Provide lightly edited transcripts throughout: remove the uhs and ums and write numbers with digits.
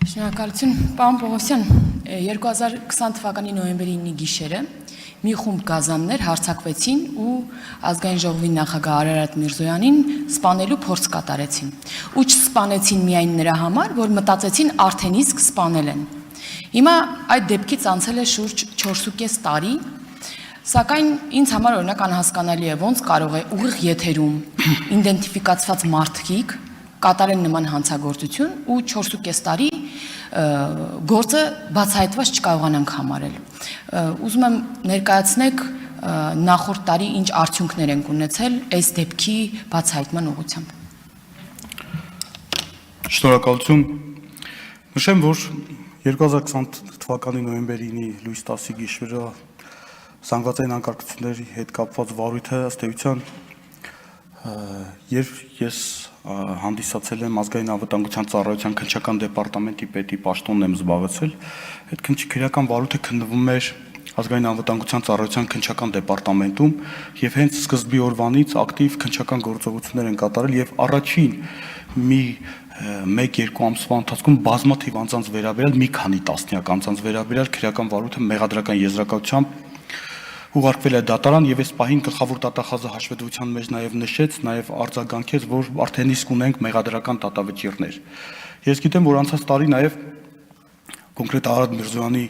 Շնորհակալություն, պարոն Պողոսյան, 2020 թվականի նոյեմբերի 9-ի գիշերը մի խումբ գազաններ հարձակվեցին ու ազգային ժողովի նախագահ Արարատ Միրզոյանին սպանելու փորձ կատարեցին։ Ու չսպանեցին միայն նրա համար, որ մտածեցին արդեն իսկ սպանել են։ Հիմա այդ դեպքից անցել է շուրջ 4.5 տարի, սակայն ինձ համար օրինակ անհասկանալի է ոնց կարող է ուղիղ եթերում իդենտիֆիկացված մարդիկ կատարեն նման հանցագործություն ու 4.5 տարի գործը բացահայտված չկարողանանք համարել։ Ուզում եմ ներկայացնեք նախորդ տարի ինչ արդյունքներ են ունեցել այս դեպքի բացահայտման ուղղությամբ։ Շնորհակալություն։ Նշեմ, որ 2020 թվականի նոյեմբերի 9-ի լույս 10-ի գիշերը զանգվածային անկարգությունների հետ կապված վարույթը ըստ էության երբ ես հանդիսացել եմ ազգային անվտանգության ծառայության քննչական դեպարտամենտի պետի պաշտոնն եմ զբաղեցել, այդ քննչական վարույթը քննվում էր ազգային անվտանգության ծառայության քննչական դեպարտամենտում եւ հենց սկզբի օրվանից ակտիվ քննչական գործողություններ են կատարել եւ առաջին մի 1-2 ամսվա ընթացքում բազմաթիվ անձանց վերաբերյալ մի քանի տասնյակ անձանց վերաբերյալ քրեական վարույթը մեղադրական եզրակացությամբ ուղարկվել է դատարան եւ այս պահին գլխավոր դատախազը հաշվետվության մեջ նաեւ նշեց, նաեւ արձագանքեց, որ արդեն իսկ ունենք մեղադրական դատավճիռներ։ Ես գիտեմ, որ անցած տարի նաեւ կոնկրետ Արարատ Միրզոյանի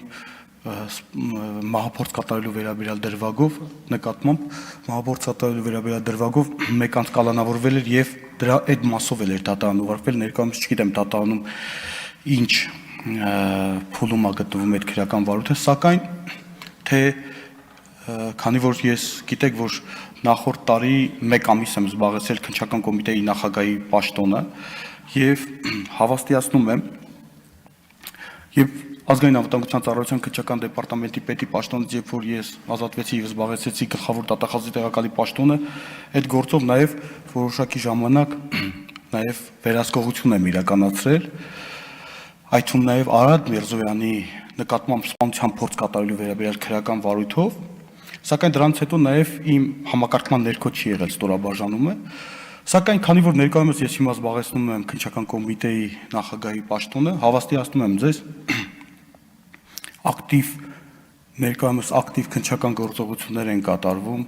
մահափորձ կատարելու վերաբերյալ դրվագով նկատմամբ մահափորձ կատարելու վերաբերյալ դրվագով մեկ անց կալանավորվել էր եւ դրա այդ մասով էր դատարան ուղարկվել, ներկայումս չգիտեմ դատարանում ինչ փուլում է գտնվում այդ քրեական վարույթը, սակայն թե քանի որ ես գիտեք, որ նախորդ տարի 1 ամիս եմ զբաղեցել քննչական կոմիտեի նախագահի պաշտոնը եւ հավաստիացնում եմ եւ ազգային անվտանգության ծառայության քննչական դեպարտամենտի պետի պաշտոնից երբ որ ես ազատվեցի եւ զբաղեցեցի գլխավոր դատախազի տեղակալի պաշտոնը, այդ գործով նաեւ որոշակի ժամանակ նաեւ վերահսկողություն եմ իրականացրել, այդ թվում նաեւ Արարատ Միրզոյանի նկատմամբ սպանության փորձ կատարելու վերաբերյալ քրեական վարույթով, սակայն դրանից հետո նաև իմ համակարգման ներքո չի եղել ստորաբաժանումը, սակայն քանի որ ներկայումս ես հիմա զբաղեցնում եմ քննչական կոմիտեի նախագահի պաշտոնը, հավաստիացնում եմ ձեզ ներկայումս ակտիվ քննչական գործողություններ են կատարվում,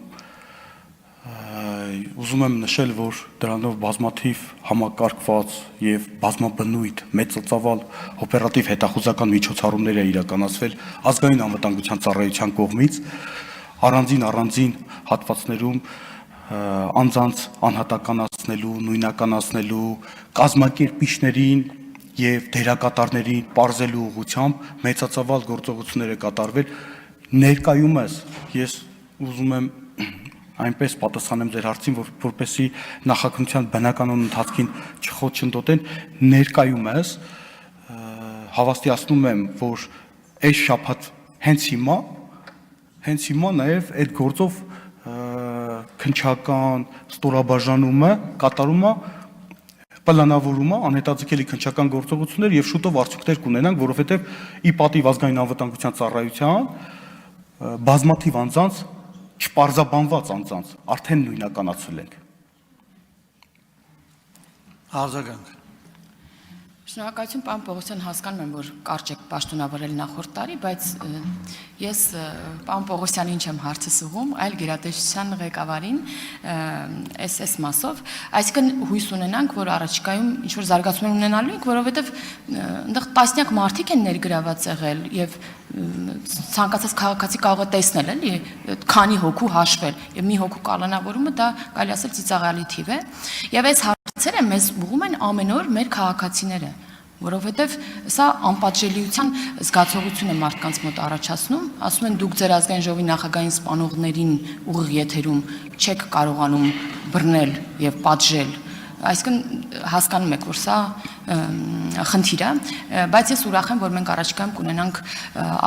ուզում եմ նշել, որ դրանով բազմաթիվ համակարգված եւ բազմաբնույթ մեծ ծավալ օպերատիվ հետախուզական միջոցառումներ է իրականացվել ազգային անվտանգության ծառայության կողմից առանձին հատվածներում անձանց անհատականացնելու, նույնականացնելու, կազմակերպիչներին եւ դերակատարներին պարզելու ուղղությամբ մեծածավալ գործողություններ է կատարվել։ Ներկայումս ես ուզում եմ այնպես պատասխանեմ ձեր հարցին, որպեսզի նախաքննության բնականոն ընթացքին չխոչընդոտեն, ներկայումս հավաստիացնում եմ, որ այս շաբաթ հենց հիմա նաև այդ գործով քննչական ստորաբաժանումը կատարում է պլանավորում է անհետաձգելի քննչական գործողություններ եւ շուտով արդյունքներ կունենանք, որովհետեւ ի պատիվ ազգային անվտանգության ծառայության բազմաթիվ անձանց չպարզաբանված անձանց արդեն նույնականացրել ենք։ Արձագանք։ Շնորհակալություն, պարոն Պողոսյան, հասկանում եմ, որ կարճ եք պաշտոնավորել նախորդ տարի, բայց ես պարոն Պողոսյանին չեմ հարցս ուղղում, այլ գերատեսչության ղեկավարին այս մասով, այսինքն հույս ունենանք, որ առաջիկայում ինչ-որ զարգացումներ ունենալու ենք, որովհետև այնտեղ տասնյակ մարդիկ են ներգրաված եղել եւ ցանկացած քաղաքացի կարող է տեսնել, էլի, քանի հոգու հաշվել եւ մի հոգու կալանավորումը դա կարելի ասել ծիծաղալի թիվ է եւ այս հարցերը մեզ ուղղում են ամեն օր մեր քաղաքացիները, որովհետև սա անպատժելիության զգացողություն է մարդկանց մոտ առաջացնում, ասում են դուք ձեր ազգային ժողովի նախագահային սպանողներին ուղիղ եթերում չեք կարողանում բռնել եւ պատժել, այսինքն հասկանում եք, որ սա խնդիր է, բայց ես ուրախ եմ, որ մենք առաջիկայում կունենանք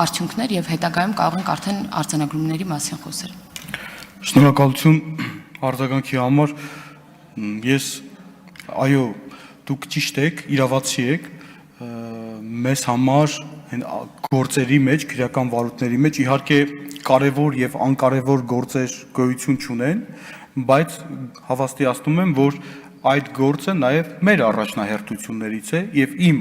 արդյունքներ եւ հետագայում կարող ենք արդեն արձանագրումների մասին խոսել։ Շնորհակալություն արձագանքի համար, ես այո, դուք ճիշտ եք, իրավացի եք, մեզ համար գործերի մեջ, քրեական վարույթների մեջ իհարկե կարևոր եւ անկարևոր գործեր գոյություն չունեն, բայց հավաստիացնում եմ, որ այդ գործը նաեւ մեր առաջնահերթություններից է եւ իմ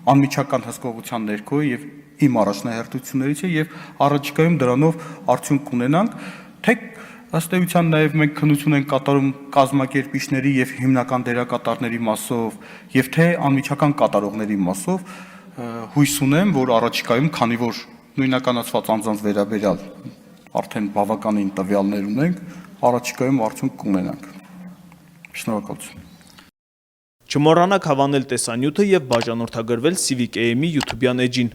անմիջական հսկողության ներքո եւ իմ առաջնահերթություններից է եւ առաջիկայում դրանով արդյունք կունենանք, թե ըստ էության նաեւ մենք քննություն ենք կատարում կազմակերպիչների եւ հիմնական դերակատարների մասով եւ թե անմիջական կատարողների մասով, հույս ունեմ, որ առաջիկայում, քանի որ նույնականացված անձանց վերաբերյալ արդեն բավականին տվյալներ ունենք, առաջիկայում արդյունք կունենանք։ Շնորհակալություն։ Չմոռանաք հավանել տեսանյութը եւ բաժանորդագրվել Civic AM-ի YouTube-յան էջին։